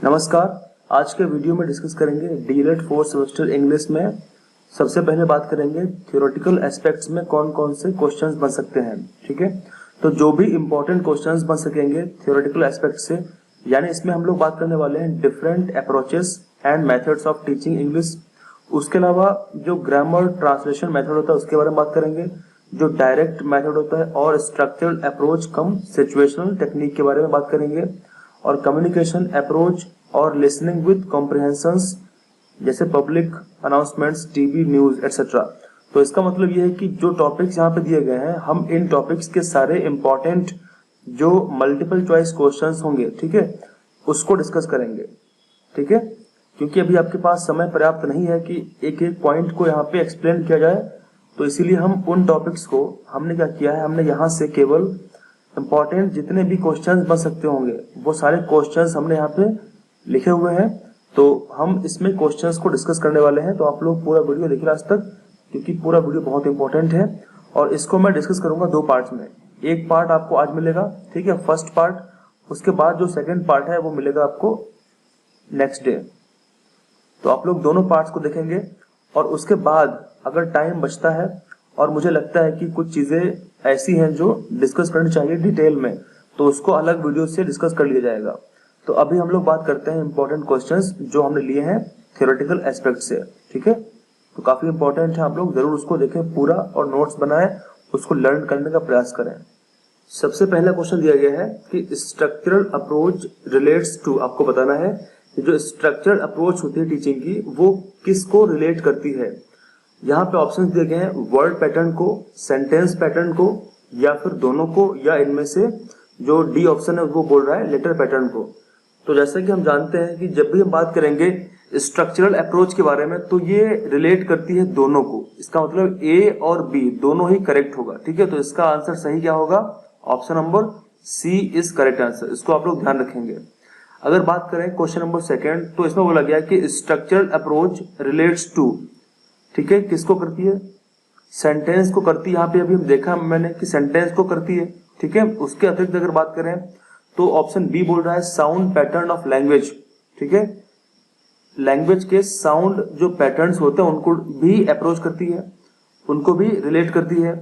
नमस्कार। आज के वीडियो में डिस्कस करेंगे डीएलएड 4th सेमेस्टर इंग्लिश में। सबसे पहले बात करेंगे थ्योरेटिकल एस्पेक्ट्स में कौन कौन से क्वेश्चंस बन सकते हैं। ठीक है, तो जो भी इंपॉर्टेंट क्वेश्चंस बन सकेंगे थ्योरेटिकल एस्पेक्ट से, यानी इसमें हम लोग बात करने वाले हैं different approaches and methods of teaching English. उसके अलावा जो ग्रामर ट्रांसलेशन मेथड होता है उसके बारे में बात करेंगे, जो डायरेक्ट मेथड होता है, और स्ट्रक्चरल अप्रोच कम सिचुएशनल टेक्निक के बारे में बात करेंगे, और कम्युनिकेशन अप्रोच और लिसनिंग विद कॉम्प्रिहेंशंस जैसे public announcements, TV news etcetera. तो इसका मतलब ये है कि जो टॉपिक्स यहाँ पे दिए गए हैं, हम इन टॉपिक्स के सारे इंपॉर्टेंट जो मल्टीपल चॉइस क्वेश्चंस होंगे, ठीक है, उसको डिस्कस करेंगे। ठीक है, क्योंकि अभी आपके पास समय पर्याप्त नहीं है कि एक एक पॉइंट को यहाँ पे एक्सप्लेन किया जाए, तो इसीलिए हम उन टॉपिक्स को हमने क्या किया है, हमने यहाँ से केवल इंपॉर्टेंट जितने भी क्वेश्चंस बन सकते होंगे वो सारे क्वेश्चंस हमने यहाँ पे लिखे हुए हैं। तो हम इसमें क्वेश्चंस को डिस्कस करने वाले हैं। तो आप लोग पूरा वीडियो देखिए आज तक, क्योंकि पूरा वीडियो बहुत इंपॉर्टेंट है। और इसको मैं डिस्कस करूंगा दो पार्ट्स में। एक पार्ट आपको आज मिलेगा, ठीक है, फर्स्ट पार्ट। उसके बाद जो सेकेंड पार्ट है वो मिलेगा आपको नेक्स्ट डे। तो आप लोग दोनों पार्ट्स को देखेंगे, और उसके बाद अगर टाइम बचता है और मुझे लगता है कि कुछ चीजें ऐसी हैं जो डिस्कस करनी चाहिए डिटेल में, तो उसको अलग वीडियो से डिस्कस कर लिया जाएगा। तो अभी हम लोग बात करते हैं इंपॉर्टेंट क्वेश्चंस जो हमने लिए हैं थ्योरेटिकल एस्पेक्ट से। ठीक है, तो काफी इंपॉर्टेंट है, आप लोग जरूर उसको देखें पूरा और नोट्स बनाएं, उसको लर्न करने का प्रयास करें। सबसे पहला क्वेश्चन दिया गया है कि स्ट्रक्चरल अप्रोच रिलेट्स टू, आपको बताना है कि जो स्ट्रक्चरल अप्रोच होती है टीचिंग की वो किसको रिलेट करती है। यहाँ पे ऑप्शन दिए गए हैं, वर्ड पैटर्न को, सेंटेंस पैटर्न को, या फिर दोनों को, या इनमें से जो डी ऑप्शन है वो बोल रहा है लेटर पैटर्न को। तो जैसा कि हम जानते हैं कि जब भी हम बात करेंगे स्ट्रक्चरल अप्रोच के बारे में तो ये रिलेट करती है दोनों को। इसका मतलब ए और बी दोनों ही करेक्ट होगा। ठीक है, तो इसका आंसर सही क्या होगा, option number C is correct answer. इसको आप लोग ध्यान रखेंगे। अगर बात करें क्वेश्चन नंबर सेकेंड, तो इसमें बोला गया कि स्ट्रक्चरल अप्रोच रिलेट्स टू, ठीक है, किसको करती है, सेंटेंस को करती है। यहाँ पे अभी हम देखा मैंने कि सेंटेंस को करती है। ठीक है, उसके अतिरिक्त अगर बात करें तो ऑप्शन बी बोल रहा है साउंड पैटर्न ऑफ लैंग्वेज। ठीक है, लैंग्वेज के साउंड जो पैटर्न्स होते हैं उनको भी अप्रोच करती है, उनको भी रिलेट करती है।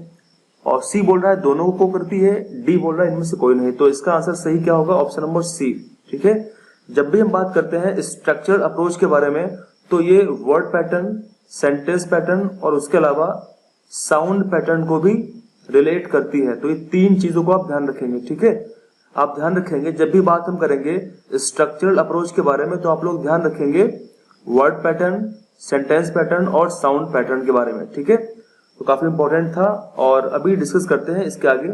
और सी बोल रहा है दोनों को करती है, डी बोल रहा है इनमें से कोई नहीं। तो इसका आंसर सही क्या होगा, ऑप्शन नंबर सी। ठीक है, जब भी हम बात करते हैं स्ट्रक्चर अप्रोच के बारे में तो ये वर्ड पैटर्न, सेंटेंस पैटर्न और उसके अलावा साउंड पैटर्न को भी रिलेट करती है। तो ये तीन चीजों को आप ध्यान रखेंगे। ठीक है, आप ध्यान रखेंगे जब भी बात हम करेंगे स्ट्रक्चरल अप्रोच के बारे में तो आप लोग ध्यान रखेंगे वर्ड पैटर्न, सेंटेंस पैटर्न और साउंड पैटर्न के बारे में। ठीक है, तो काफी इंपॉर्टेंट था। और अभी डिस्कस करते हैं इसके आगे।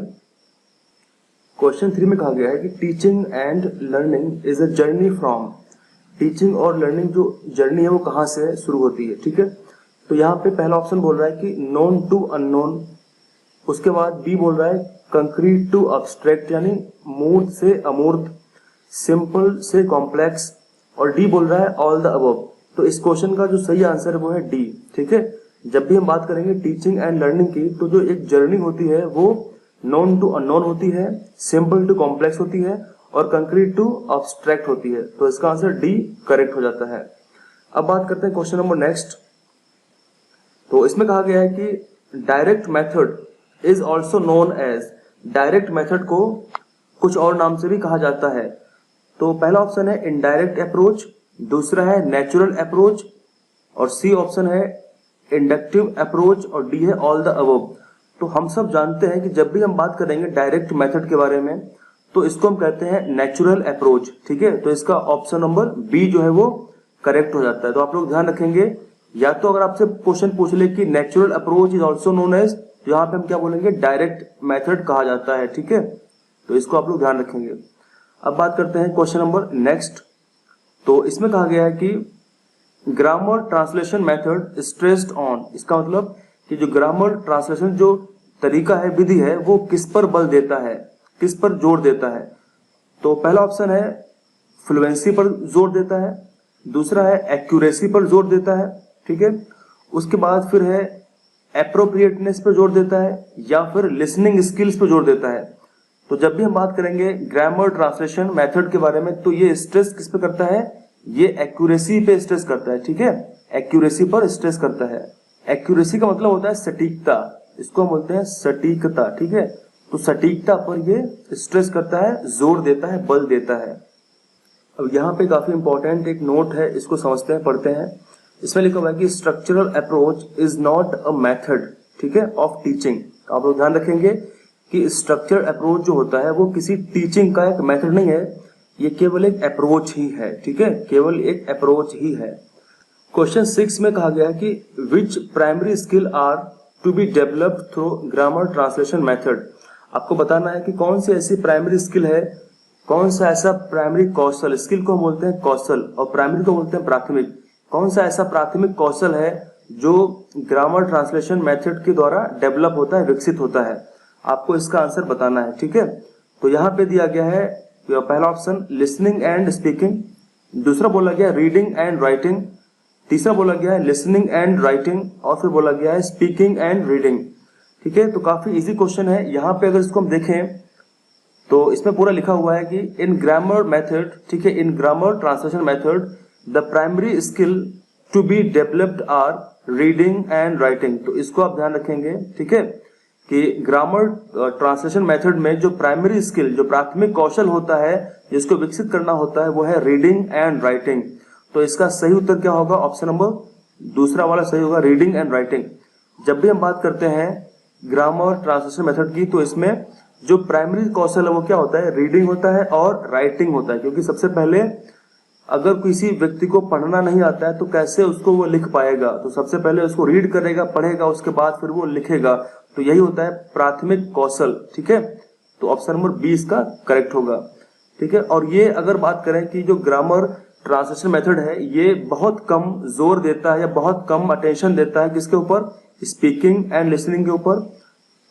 क्वेश्चन 3 में कहा गया है कि teaching and learning is a journey from, teaching और लर्निंग जो जर्नी है वो कहां से शुरू होती है। ठीक है, तो यहाँ पे पहला ऑप्शन बोल रहा है कि नोन टू अननोन, उसके बाद बी बोल रहा है कंक्रीट टू अब्स्ट्रैक्ट, यानी मूर्त से अमूर्त, सिंपल से कॉम्प्लेक्स, और डी बोल रहा है ऑल द अबव। तो इस क्वेश्चन का जो सही आंसर है वो है डी। ठीक है, जब भी हम बात करेंगे टीचिंग एंड लर्निंग की तो जो एक जर्नी होती है वो नोन टू अननोन होती है, सिंपल टू कॉम्प्लेक्स होती है और कंक्रीट टू अब्स्ट्रैक्ट होती है। तो इसका आंसर डी करेक्ट हो जाता है। अब बात करते हैं क्वेश्चन नंबर नेक्स्ट। तो इसमें कहा गया है कि direct method is also known as, direct method को कुछ और नाम से भी कहा जाता है। तो पहला ऑप्शन है इनडायरेक्ट अप्रोच, दूसरा है नेचुरल अप्रोच, और सी ऑप्शन है इंडक्टिव अप्रोच, और डी है ऑल द अबव। तो हम सब जानते हैं कि जब भी हम बात करेंगे डायरेक्ट मेथड के बारे में तो इसको हम कहते हैं नेचुरल अप्रोच। ठीक है, तो इसका ऑप्शन नंबर बी जो है वो करेक्ट हो जाता है। तो आप लोग ध्यान रखेंगे, या तो अगर आपसे क्वेश्चन पूछ ले कि natural approach is also known as, तो यहाँ पे हम क्या बोलेंगे, डायरेक्ट मेथड कहा जाता है। ठीक है, तो इसको आप लोग ध्यान रखेंगे। अब बात करते हैं क्वेश्चन नंबर नेक्स्ट। तो इसमें कहा गया है कि grammar translation method stressed on, इसका मतलब कि जो ग्रामर ट्रांसलेशन जो तरीका है, विधि है, वो किस पर बल देता है, किस पर जोर देता है। तो पहला ऑप्शन है फ्लुएंसी पर जोर देता है, दूसरा है एक्यूरेसी पर जोर देता है। ठीक है, उसके बाद फिर है एप्रोप्रिएटनेस पर जोर देता है, या फिर लिसनिंग स्किल्स पर जोर देता है। तो जब भी हम बात करेंगे ग्रामर ट्रांसलेशन मेथड के बारे में, तो ये स्ट्रेस किस पे करता है, ये एक्यूरेसी पे स्ट्रेस करता है, ठीक है, एक्यूरेसी पर स्ट्रेस करता है। एक्यूरेसी का मतलब होता है सटीकता, इसको हम बोलते हैं सटीकता, ठीक है। तो सटीकता पर ये स्ट्रेस करता है, जोर देता है, बल देता है। अब यहाँ पे काफी इंपॉर्टेंट एक नोट है, इसको समझते हैं, पढ़ते हैं। इसमें लिखा हुआ है कि structural approach is not a method, ठीक है, ऑफ टीचिंग। आप लोग ध्यान रखेंगे कि स्ट्रक्चर अप्रोच जो होता है वो किसी टीचिंग का एक मेथड नहीं है, ये केवल एक अप्रोच ही है, ठीक है, केवल एक अप्रोच ही है। क्वेश्चन 6 में कहा गया है कि which primary skill are to be developed through grammar translation method. आपको बताना है कि कौन सी ऐसी प्राइमरी स्किल है, कौन सा ऐसा प्राइमरी कौशल, स्किल को बोलते हैं कौशल और प्राइमरी को बोलते हैं प्राथमिक, कौन सा ऐसा प्राथमिक कौशल है जो ग्रामर ट्रांसलेशन मेथड के द्वारा डेवलप होता है, विकसित होता है। आपको इसका आंसर बताना है, ठीक है। तो यहाँ पे दिया गया है पहला ऑप्शन लिसनिंग एंड स्पीकिंग, दूसरा बोला गया रीडिंग एंड राइटिंग, तीसरा बोला गया है लिसनिंग एंड राइटिंग और फिर बोला गया है स्पीकिंग एंड रीडिंग, ठीक है। तो काफी इजी क्वेश्चन है। यहाँ पे अगर इसको हम देखें तो इसमें पूरा लिखा हुआ है कि इन ग्रामर मेथड, ठीक है, in grammar translation method the primary skill to be developed are reading and writing. तो इसको आप ध्यान रखेंगे, ठीक है, कि ग्रामर ट्रांसलेशन मेथड में जो प्राइमरी स्किल, जो प्राथमिक कौशल होता है जिसको विकसित करना होता है वो है रीडिंग एंड राइटिंग। तो इसका सही उत्तर क्या होगा, ऑप्शन नंबर दूसरा वाला सही होगा, रीडिंग एंड राइटिंग। जब भी हम बात करते हैं ग्रामर ट्रांसलेशन मेथड की तो इसमें जो प्राइमरी कौशल है वो क्या होता है, रीडिंग होता है और राइटिंग होता है। क्योंकि सबसे पहले अगर किसी व्यक्ति को पढ़ना नहीं आता है तो कैसे उसको वो लिख पाएगा, तो सबसे पहले उसको रीड करेगा, पढ़ेगा, उसके बाद फिर वो लिखेगा। तो यही होता है प्राथमिक कौशल, ठीक है। तो ऑप्शन नंबर 20 का करेक्ट होगा, ठीक है। और ये अगर बात करें कि जो ग्रामर ट्रांसलेशन मेथड है ये बहुत कम जोर देता है या बहुत कम अटेंशन देता है किसके ऊपर, स्पीकिंग एंड लिसनिंग के ऊपर,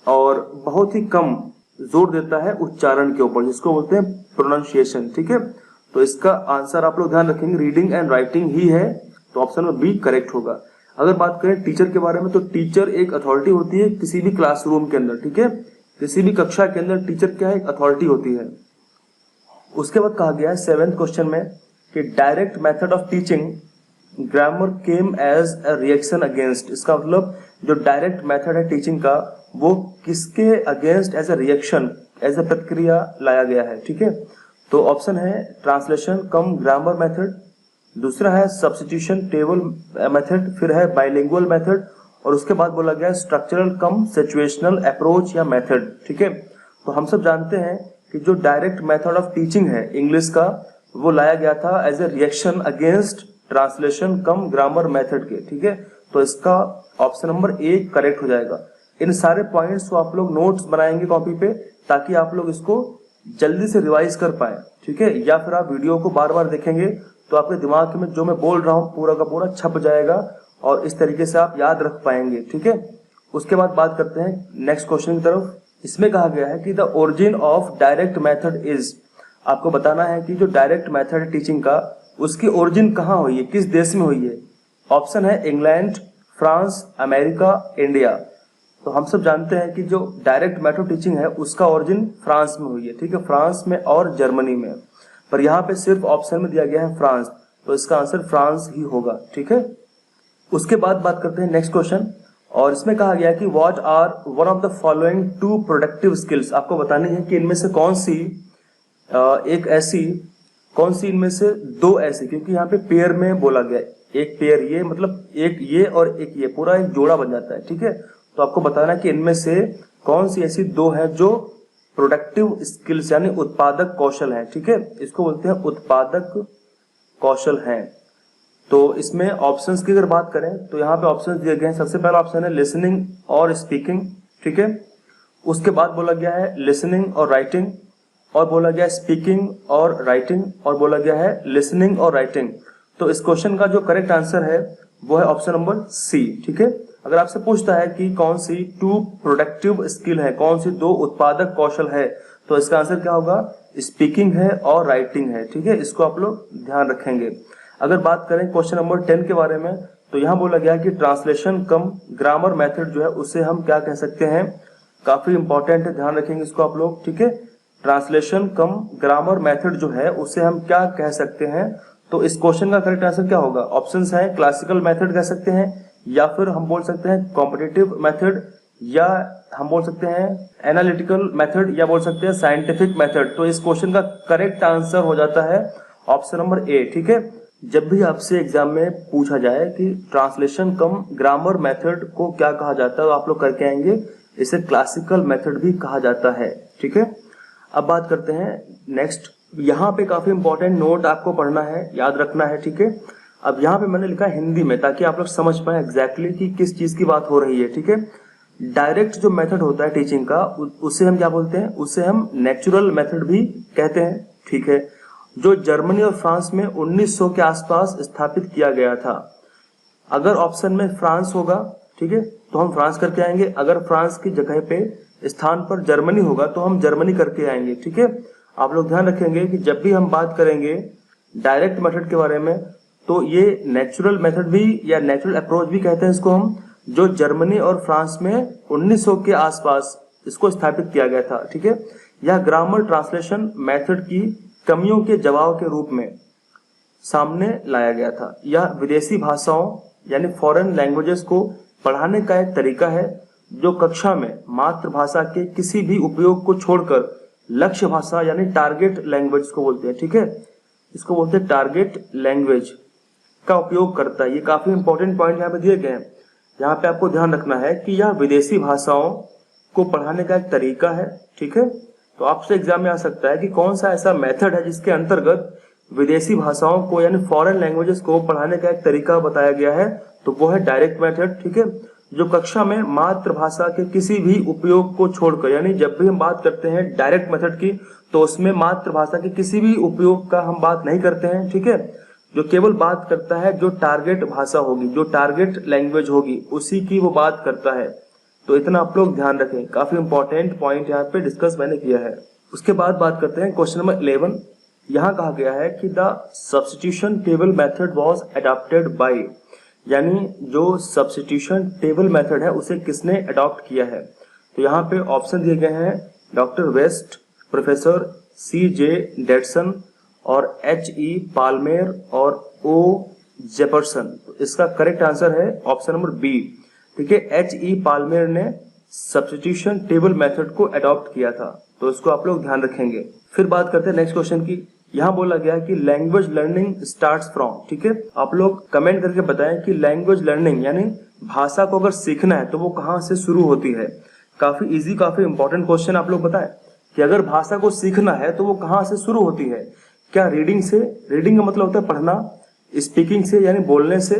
और बहुत ही कम जोर देता है उच्चारण के ऊपर जिसको बोलते हैं प्रोनाउंसिएशन, ठीक है। तो इसका आंसर आप लोग ध्यान रखेंगे रीडिंग एंड राइटिंग ही है, तो ऑप्शन नंबर बी करेक्ट होगा। अगर बात करें टीचर के बारे में तो टीचर एक अथॉरिटी होती है किसी भी क्लासरूम के अंदर, ठीक है, किसी भी कक्षा के अंदर टीचर क्या है, एक अथॉरिटी होती है। उसके बाद कहा गया है 7th क्वेश्चन में कि direct method of teaching grammar came as a reaction against. इसका मतलब जो डायरेक्ट मेथड है टीचिंग का वो किसके against as a reaction, as a प्रतिक्रिया लाया गया है, ठीक है। तो ऑप्शन है ट्रांसलेशन कम ग्रामर मेथड, दूसरा है सब्स्टिट्यूशन टेबल मेथड, फिर है बाइलिंगुअल मेथड और उसके बाद बोला गया स्ट्रक्चरल कम सिचुएशनल अप्रोच या मेथड, ठीक है। तो हम सब जानते हैं कि जो डायरेक्ट मेथड ऑफ टीचिंग है इंग्लिश का वो लाया गया था as a reaction against translation cum grammar method के, ठीक है। तो इसका ऑप्शन नंबर ए करेक्ट हो जाएगा। इन सारे पॉइंट्स को आप लोग नोट्स बनाएंगे कॉपी पे ताकि आप लोग इसको जल्दी से रिवाइज कर पाए, ठीक है, या फिर आप वीडियो को बार बार देखेंगे तो आपके दिमाग में जो मैं बोल रहा हूँ पूरा का पूरा छप जाएगा और इस तरीके से आप याद रख पाएंगे, ठीक है। उसके बाद बात करते हैं नेक्स्ट क्वेश्चन की तरफ। इसमें कहा गया है कि the origin of direct method is, आपको बताना है कि जो डायरेक्ट मेथड है टीचिंग का उसकी ओरिजिन कहाँ हुई है, किस देश में हुई है। ऑप्शन है इंग्लैंड, फ्रांस, अमेरिका, इंडिया। तो हम सब जानते हैं कि जो डायरेक्ट मेथड टीचिंग है उसका ओरिजिन फ्रांस में हुई है, ठीक है, फ्रांस में और जर्मनी में। पर यहाँ पे सिर्फ ऑप्शन में दिया गया है फ्रांस, तो इसका आंसर फ्रांस ही होगा, ठीक है। उसके बाद बात करते हैं नेक्स्ट क्वेश्चन और इसमें कहा गया कि what are one of the following two productive skills. आपको बतानी है कि इनमें से कौन सी एक ऐसी, कौन सी इनमें से दो ऐसी, क्योंकि यहाँ पे पेयर में बोला गया है, एक पेयर ये मतलब एक ये और एक ये, पूरा एक जोड़ा बन जाता है, ठीक है। तो आपको बताना है कि इनमें से कौन सी ऐसी दो है जो प्रोडक्टिव स्किल्स यानी उत्पादक कौशल है, ठीक है, इसको बोलते हैं उत्पादक कौशल है। तो इसमें ऑप्शंस की अगर बात करें तो यहाँ पे ऑप्शंस दिए गए हैं। सबसे पहला ऑप्शन है लिसनिंग और स्पीकिंग, ठीक है। उसके बाद बोला गया है लिसनिंग और राइटिंग, और बोला गया है स्पीकिंग और राइटिंग, और बोला गया है लिसनिंग और राइटिंग। तो इस क्वेश्चन का जो करेक्ट आंसर है वो है ऑप्शन नंबर सी, ठीक है। अगर आपसे पूछता है कि कौन सी टू प्रोडक्टिव स्किल है, कौन सी दो उत्पादक कौशल है, तो इसका आंसर क्या होगा, स्पीकिंग है और राइटिंग है, ठीक है। इसको आप लोग ध्यान रखेंगे। अगर बात करें क्वेश्चन नंबर 10 के बारे में तो यहाँ बोला गया कि ट्रांसलेशन कम ग्रामर मेथड जो है उसे हम क्या कह सकते हैं, काफी इंपॉर्टेंट है, ध्यान रखेंगे इसको आप लोग, ठीक है। ट्रांसलेशन कम ग्रामर मेथड जो है उसे हम क्या कह सकते हैं? तो इस क्वेश्चन का करेक्ट आंसर क्या होगा? ऑप्शंस है क्लासिकल मेथड कह सकते हैं, या फिर हम बोल सकते हैं कॉम्पिटिटिव मेथड, या हम बोल सकते हैं एनालिटिकल मेथड, या बोल सकते हैं साइंटिफिक मेथड। तो इस क्वेश्चन का करेक्ट आंसर हो जाता है ऑप्शन नंबर ए। ठीक है, जब भी आपसे एग्जाम में पूछा जाए कि ट्रांसलेशन कम ग्रामर मेथड को क्या कहा जाता है, तो आप लोग करके आएंगे इसे क्लासिकल मेथड भी कहा जाता है। ठीक है, अब बात करते हैं नेक्स्ट। यहाँ पे काफी इंपॉर्टेंट नोट आपको पढ़ना है, याद रखना है। ठीक है, अब यहाँ पे मैंने लिखा है हिंदी में, ताकि आप लोग समझ पाए एग्जैक्टली कि किस चीज की बात हो रही है। ठीक है, डायरेक्ट जो मेथड होता है टीचिंग का, उसे हम क्या बोलते हैं? उसे हम नेचुरल मेथड भी कहते हैं। ठीक है, जो जर्मनी और फ्रांस में 1900 के आसपास स्थापित किया गया था। अगर ऑप्शन में फ्रांस होगा, ठीक है, तो हम फ्रांस करके आएंगे। अगर फ्रांस की जगह पे स्थान पर जर्मनी होगा तो हम जर्मनी करके आएंगे। ठीक है, आप लोग ध्यान रखेंगे कि जब भी हम बात करेंगे डायरेक्ट मेथड के बारे में, तो ये नेचुरल मेथड भी या नेचुरल अप्रोच भी कहते हैं इसको हम, जो जर्मनी और फ्रांस में 1900 के आसपास इसको स्थापित किया गया था। ठीक है, यह ग्रामर ट्रांसलेशन मेथड की कमियों के जवाब के रूप में सामने लाया गया था। यह विदेशी भाषाओं यानी फॉरेन लैंग्वेजेस को पढ़ाने का एक तरीका है जो कक्षा में मातृभाषा के किसी भी उपयोग को छोड़कर लक्ष्य भाषा यानी टारगेट लैंग्वेज को बोलते हैं। ठीक है, इसको बोलते हैं टारगेट लैंग्वेज का उपयोग करता है। ये काफी इंपॉर्टेंट पॉइंट यहाँ पे दिए गए हैं। यहाँ पे आपको ध्यान रखना है कि यह विदेशी भाषाओं को पढ़ाने का एक तरीका है। ठीक है, तो आपसे एग्जाम में आ सकता है कि कौन सा ऐसा मेथड है जिसके अंतर्गत विदेशी भाषाओं को यानी फॉरेन लैंग्वेजेस को पढ़ाने का एक तरीका बताया गया है, तो वो है डायरेक्ट मेथड। ठीक है, जो कक्षा में मातृभाषा के किसी भी उपयोग को छोड़कर, यानी जब भी हम बात करते हैं डायरेक्ट मेथड की, तो उसमें मातृभाषा के किसी भी उपयोग का हम बात नहीं करते हैं। ठीक है, जो केवल बात करता है जो टारगेट भाषा होगी, जो टारगेट लैंग्वेज होगी, उसी की वो बात करता है। तो इतना आप लोग ध्यान रखें, काफी इंपॉर्टेंट पॉइंट यहाँ पे डिस्कस मैंने किया है। उसके बाद बात करते हैं क्वेश्चन नंबर 11। यहाँ कहा गया है कि the substitution table method was adopted by, यानी जो सब्स्टिट्यूशन टेबल मेथड है उसे किसने अडॉप्ट किया है? तो यहाँ पे ऑप्शन दिए गए हैं doctor waste, professor C.J. Datsun और H.E. पाल्मेर और O. जेफरसन। तो इसका करेक्ट आंसर है ऑप्शन नंबर बी। ठीक है, H.E. पाल्मेर ने सब्स्टिट्यूशन टेबल मेथड को अडॉप्ट किया था, तो इसको आप लोग ध्यान रखेंगे। फिर बात करते हैं नेक्स्ट क्वेश्चन की। यहाँ बोला गया कि लैंग्वेज लर्निंग स्टार्ट्स फ्रॉम। ठीक है, आप लोग कमेंट करके बताएं कि लैंग्वेज लर्निंग यानी भाषा को अगर सीखना है तो वो कहाँ से शुरू होती है। काफी इजी, काफी इंपॉर्टेंट क्वेश्चन। आप लोग बताएं कि अगर भाषा को सीखना है तो वो कहाँ से शुरू होती है? क्या रीडिंग से? रीडिंग का मतलब होता है पढ़ना, स्पीकिंग से यानी बोलने से,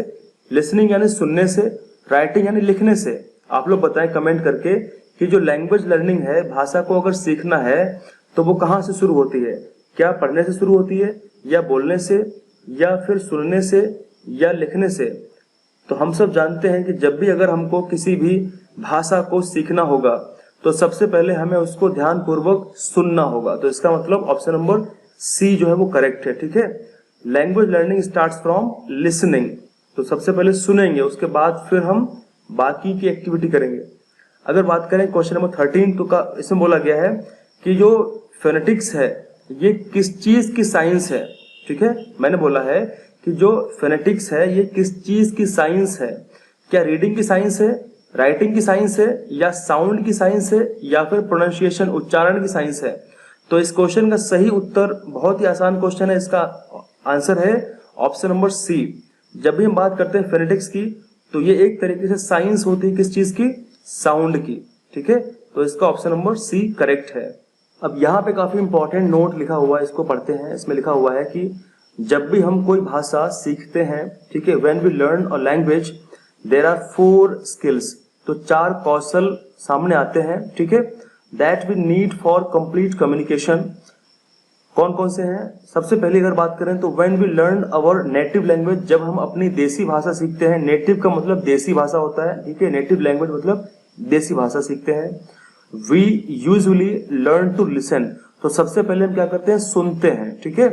लिसनिंग यानी सुनने से, राइटिंग यानी लिखने से। आप लोग बताएं कमेंट करके कि जो लैंग्वेज लर्निंग है, भाषा को अगर सीखना है तो वो कहाँ से शुरू होती है? क्या पढ़ने से शुरू होती है, या बोलने से, या फिर सुनने से, या लिखने से? तो हम सब जानते हैं कि जब भी अगर हमको किसी भी भाषा को सीखना होगा तो सबसे पहले हमें उसको ध्यान पूर्वक सुनना होगा। तो इसका मतलब ऑप्शन नंबर सी जो है वो करेक्ट है। ठीक है, language learning starts from listening. तो सबसे पहले सुनेंगे, उसके बाद फिर हम बाकी की एक्टिविटी करेंगे। अगर बात करें क्वेश्चन नंबर 13, तो इसमें बोला गया है कि जो फोनेटिक्स है ये किस चीज की साइंस है। ठीक है, मैंने बोला है कि जो फोनेटिक्स है ये किस चीज की साइंस है। क्या रीडिंग की साइंस है, राइटिंग की साइंस है, या साउंड की साइंस है, या फिर प्रोनाउंसिएशन उच्चारण की साइंस है? तो इस क्वेश्चन का सही उत्तर, बहुत ही आसान क्वेश्चन है, इसका आंसर है ऑप्शन नंबर सी। जब भी हम बात करते हैं फोनेटिक्स की तो ये एक तरीके से साइंस होती है किस चीज की? साउंड की। ठीक है, तो इसका ऑप्शन नंबर सी करेक्ट है। अब यहाँ पे काफी इंपॉर्टेंट नोट लिखा हुआ है, इसको पढ़ते हैं। इसमें लिखा हुआ है कि जब भी हम कोई भाषा सीखते हैं, ठीक है, when we learn a language there are 4 skills. तो 4 कौशल सामने आते हैं, ठीक है, that we need for complete communication. कौन कौन से हैं? सबसे पहले अगर बात करें तो when we learn our native language, जब हम अपनी देसी भाषा सीखते हैं। नेटिव का मतलब देसी भाषा होता है, ठीक है, नेटिव लैंग्वेज मतलब देसी भाषा सीखते हैं। We usually learn to listen, तो सबसे पहले हम क्या करते हैं? सुनते हैं। ठीक है,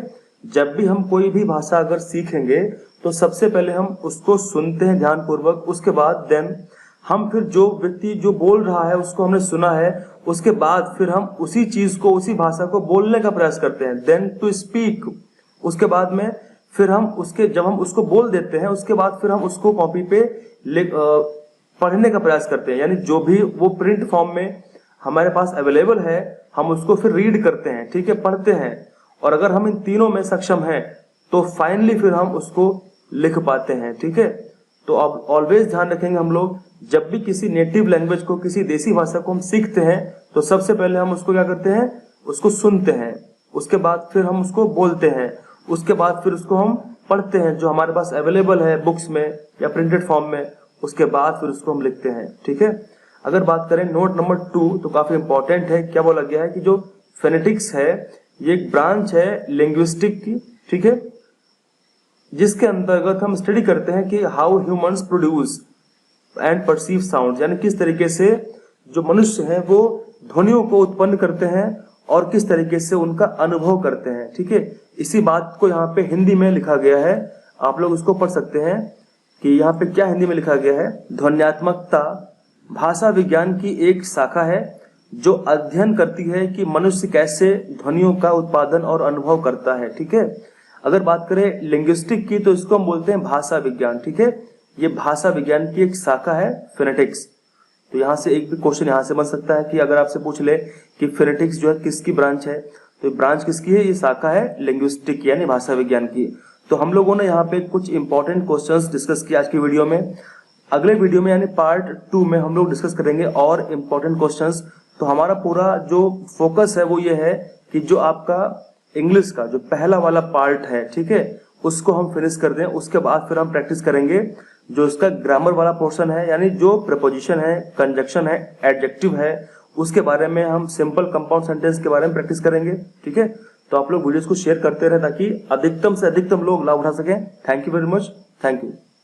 जब भी हम कोई भी भाषा अगर सीखेंगे तो सबसे पहले हम उसको सुनते हैं ध्यानपूर्वक। उसके बाद देन हम फिर जो व्यक्ति जो बोल रहा है उसको हमने सुना है, उसके बाद फिर हम उसी चीज को, उसी भाषा को बोलने का प्रयास करते हैं, देन टू स्पीक। उसके बाद में फिर हम उसके, जब हम उसको बोल देते हैं उसके बाद फिर हम उसको कॉपी पे पढ़ने का प्रयास करते हैं, यानी जो भी वो प्रिंट फॉर्म में हमारे पास अवेलेबल है हम उसको फिर रीड करते हैं, ठीक है, पढ़ते हैं। और अगर हम इन तीनों में सक्षम हैं तो फाइनली फिर हम उसको लिख पाते हैं, ठीक है। तो अब ऑलवेज ध्यान रखेंगे हम लोग, जब भी किसी नेटिव लैंग्वेज को, किसी देसी भाषा को हम सीखते हैं तो सबसे पहले हम उसको क्या करते हैं, उसको सुनते हैं, उसके बाद फिर हम उसको बोलते हैं, उसके बाद फिर उसको हम पढ़ते हैं जो हमारे पास अवेलेबल है बुक्स में या प्रिंटेड फॉर्म में, उसके बाद फिर उसको हम लिखते हैं, ठीक है। अगर बात करें नोट नंबर 2 तो काफी इंपॉर्टेंट है। क्या बोला गया है कि जो फेनेटिक्स है ये एक ब्रांच है लिंग्विस्टिक की, ठीक है, जिसके अंतर्गत हम स्टडी करते हैं कि how humans produce and perceive sound, यानी किस तरीके से जो मनुष्य हैं वो ध्वनियों को उत्पन्न करते हैं और किस तरीके से उनका अनुभव करते हैं, ठीक है। इसी बात को यहाँ पे हिंदी में लिखा गया है, आप लोग उसको पढ़ सकते हैं कि यहाँ पे क्या हिंदी में लिखा गया है। ध्वन्यात्मकता भाषा विज्ञान की एक शाखा है जो अध्ययन करती है कि मनुष्य कैसे ध्वनियों का उत्पादन और अनुभव करता है, ठीक है। अगर बात करें लिंग्विस्टिक की तो इसको हम बोलते हैं भाषा विज्ञान, ठीक है। ये भाषा विज्ञान की एक शाखा है फेनेटिक्स। तो यहाँ से एक भी क्वेश्चन यहाँ से बन सकता है कि अगर आपसे पूछ ले कि फेनेटिक्स जो है किसकी ब्रांच है, तो ब्रांच किसकी है, ये शाखा है लिंग्विस्टिक यानी भाषा विज्ञान की। तो हम लोगों ने यहाँ पे कुछ इंपॉर्टेंट क्वेश्चंस डिस्कस किया आज की वीडियो में। अगले वीडियो में यानी पार्ट 2 में हम लोग डिस्कस करेंगे और इंपॉर्टेंट क्वेश्चंस। तो हमारा पूरा जो फोकस है वो ये है कि जो आपका इंग्लिश का जो पहला वाला पार्ट है, ठीक है, उसको हम फिनिश कर दें। उसके बाद फिर हम प्रैक्टिस करेंगे जो इसका ग्रामर वाला पोर्शन है, यानी जो प्रपोजिशन है, कंजक्शन है, एडजेक्टिव है, उसके बारे में हम सिंपल कंपाउंड सेंटेंस के बारे में प्रैक्टिस करेंगे, ठीक है। तो आप लोग वीडियोस को शेयर करते रहे ताकि अधिकतम से अधिकतम लोग लाभ उठा सकें। Thank you very much, thank you.